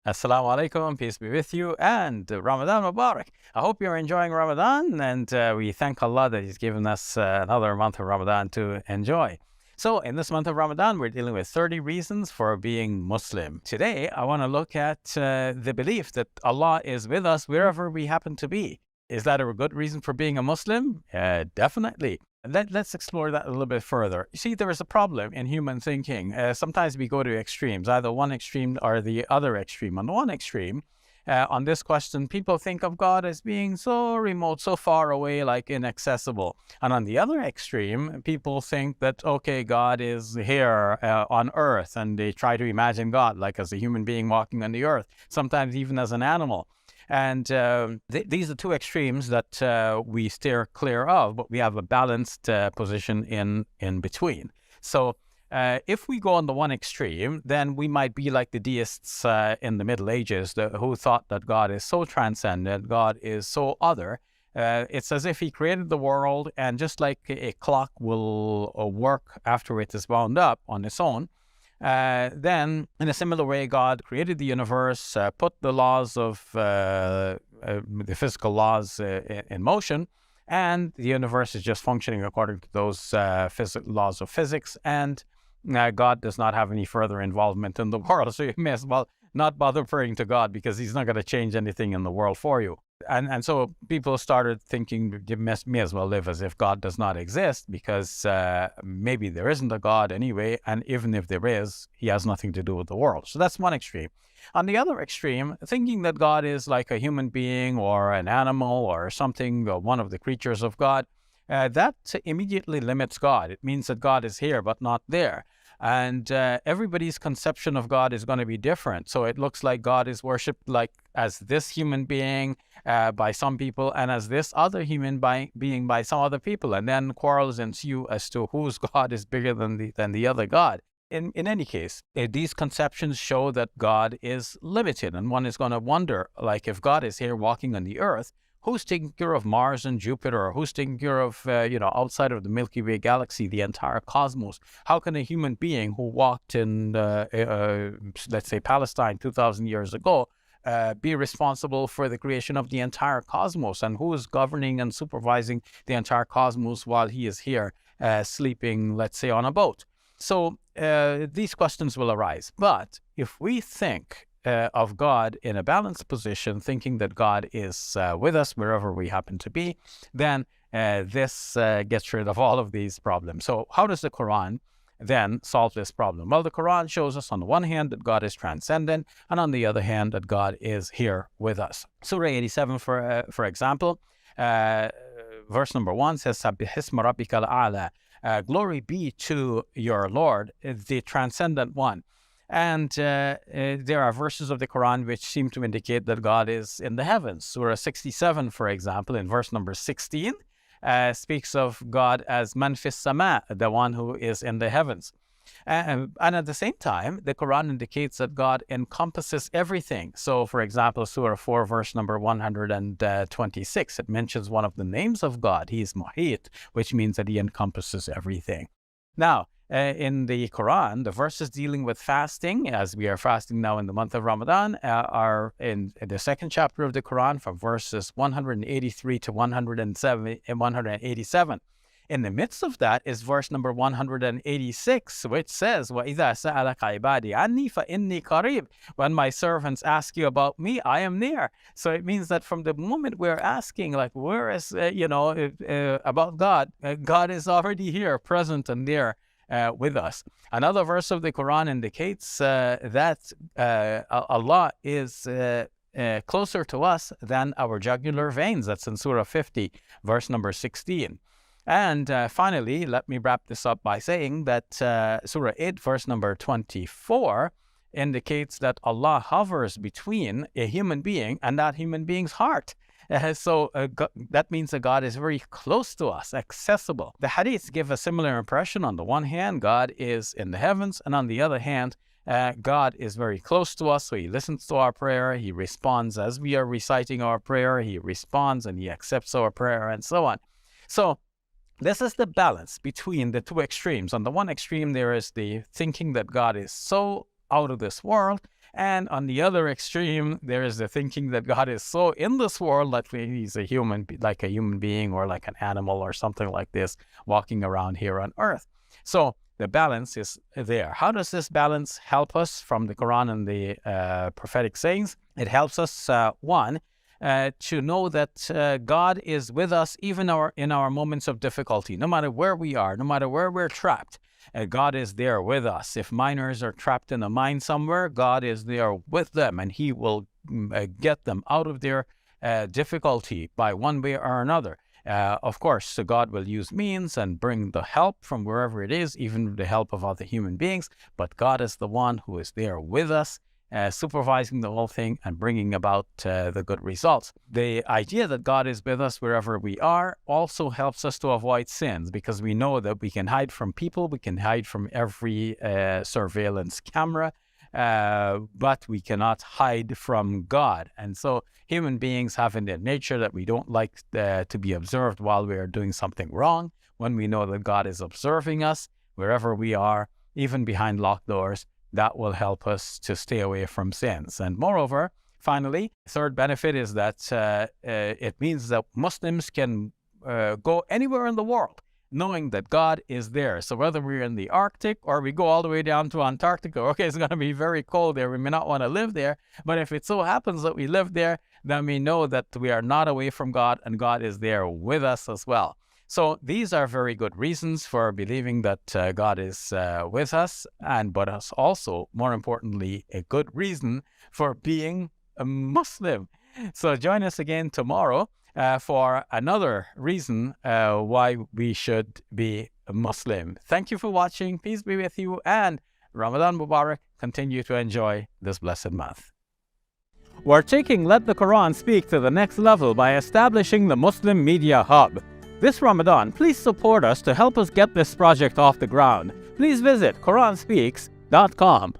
Assalamu alaikum, peace be with you, and Ramadan Mubarak. I hope you're enjoying Ramadan, and we thank Allah that He's given us another month of Ramadan to enjoy. So, in this month of Ramadan, we're dealing with 30 reasons for being Muslim. Today, I want to look at the belief that Allah is with us wherever we happen to be. Is that a good reason for being a Muslim? Definitely. Let's explore that a little bit further. You see, there is a problem in human thinking. Sometimes we go to extremes, either one extreme or the other extreme. On the one extreme, on this question, people think of God as being so remote, so far away, like inaccessible. And on the other extreme, people think that, okay, God is here on earth, and they try to imagine God like as a human being walking on the earth, sometimes even as an animal. And these are two extremes that we steer clear of, but we have a balanced position in between. So if we go on the one extreme, then we might be like the deists in the Middle Ages who thought that God is so transcendent, God is so other. It's as if He created the world, and just like a clock will work after it is wound up on its own, then, in a similar way, God created the universe, put the laws of the physical laws in motion, and the universe is just functioning according to those laws of physics, and God does not have any further involvement in the world. So you may as well not bother praying to God, because He's not going to change anything in the world for you. And so people started thinking you may as well live as if God does not exist, because maybe there isn't a God anyway, and even if there is, He has nothing to do with the world. So that's one extreme. On the other extreme, thinking that God is like a human being or an animal or something, or one of the creatures of God, that immediately limits God. It means that God is here but not there. And everybody's conception of God is going to be different. So it looks like God is worshipped like as this human being by some people, and as this other human being by some other people. And then quarrels ensue as to whose God is bigger than the other God. In any case, these conceptions show that God is limited. And one is going to wonder, like, if God is here walking on the earth, who's taking care of Mars and Jupiter? Or who's taking care of, outside of the Milky Way galaxy, the entire cosmos? How can a human being who walked in, let's say, Palestine 2,000 years ago, be responsible for the creation of the entire cosmos? And who is governing and supervising the entire cosmos while he is here sleeping, let's say, on a boat? So these questions will arise. But if we think of God in a balanced position, thinking that God is with us wherever we happen to be, then this gets rid of all of these problems. So how does the Quran then solve this problem? Well, the Quran shows us on the one hand that God is transcendent, and on the other hand that God is here with us. Surah 87, for example, verse number 1 says, "Sabbihisma rabbikal a'la." Glory be to your Lord, the transcendent one. And there are verses of the Quran which seem to indicate that God is in the heavens. Surah 67, for example, in verse number 16, speaks of God as man fis sama, the one who is in the heavens. And at the same time, the Quran indicates that God encompasses everything. So, for example, Surah 4, verse number 126, it mentions one of the names of God. He is Muhit, which means that He encompasses everything. Now, in the Quran, the verses dealing with fasting, as we are fasting now in the month of Ramadan, are in the second chapter of the Quran, from verses 183 to 187. In the midst of that is verse number 186, which says, وَإِذَا سَأَلَكَ عِبَادِي عَنِّي فَإِنِّي قَرِيبٌ. When my servants ask you about me, I am near. So it means that from the moment we're asking, like, where is, about God, God is already here, present and near with us. Another verse of the Quran indicates that Allah is closer to us than our jugular veins. That's in Surah 50, verse number 16. And finally, let me wrap this up by saying that Surah 8, verse number 24, indicates that Allah hovers between a human being and that human being's heart. So that means that God is very close to us, accessible. The hadiths give a similar impression. On the one hand, God is in the heavens, and on the other hand, God is very close to us, so He listens to our prayer, He responds as we are reciting our prayer, He responds and He accepts our prayer, and so on. So this is the balance between the two extremes. On the one extreme, there is the thinking that God is so out of this world, And on the other extreme, there is the thinking that God is so in this world that he's a human, like a human being or like an animal or something like this, walking around here on earth. So the balance is there. How does this balance help us from the Quran and the prophetic sayings? It helps us, one, to know that God is with us even in our moments of difficulty. No matter where we are, no matter where we're trapped, God is there with us. If miners are trapped in a mine somewhere, God is there with them, and He will get them out of their difficulty by one way or another. Of course, so God will use means and bring the help from wherever it is, even the help of other human beings. But God is the one who is there with us, supervising the whole thing and bringing about the good results. The idea that God is with us wherever we are also helps us to avoid sins, because we know that we can hide from people, we can hide from every surveillance camera, but we cannot hide from God. And so human beings have in their nature that we don't like to be observed while we are doing something wrong. When we know that God is observing us wherever we are, even behind locked doors, that will help us to stay away from sins. And moreover, finally, third benefit is that it means that Muslims can go anywhere in the world knowing that God is there. So whether we're in the Arctic or we go all the way down to Antarctica, okay, it's going to be very cold there. We may not want to live there, but if it so happens that we live there, then we know that we are not away from God and God is there with us as well. So these are very good reasons for believing that God is with us, but it's also, more importantly, a good reason for being a Muslim. So join us again tomorrow for another reason why we should be a Muslim. Thank you for watching. Peace be with you, and Ramadan Mubarak. Continue to enjoy this blessed month. We're taking Let the Quran Speak to the next level by establishing the Muslim Media Hub. This Ramadan, please support us to help us get this project off the ground. Please visit QuranSpeaks.com.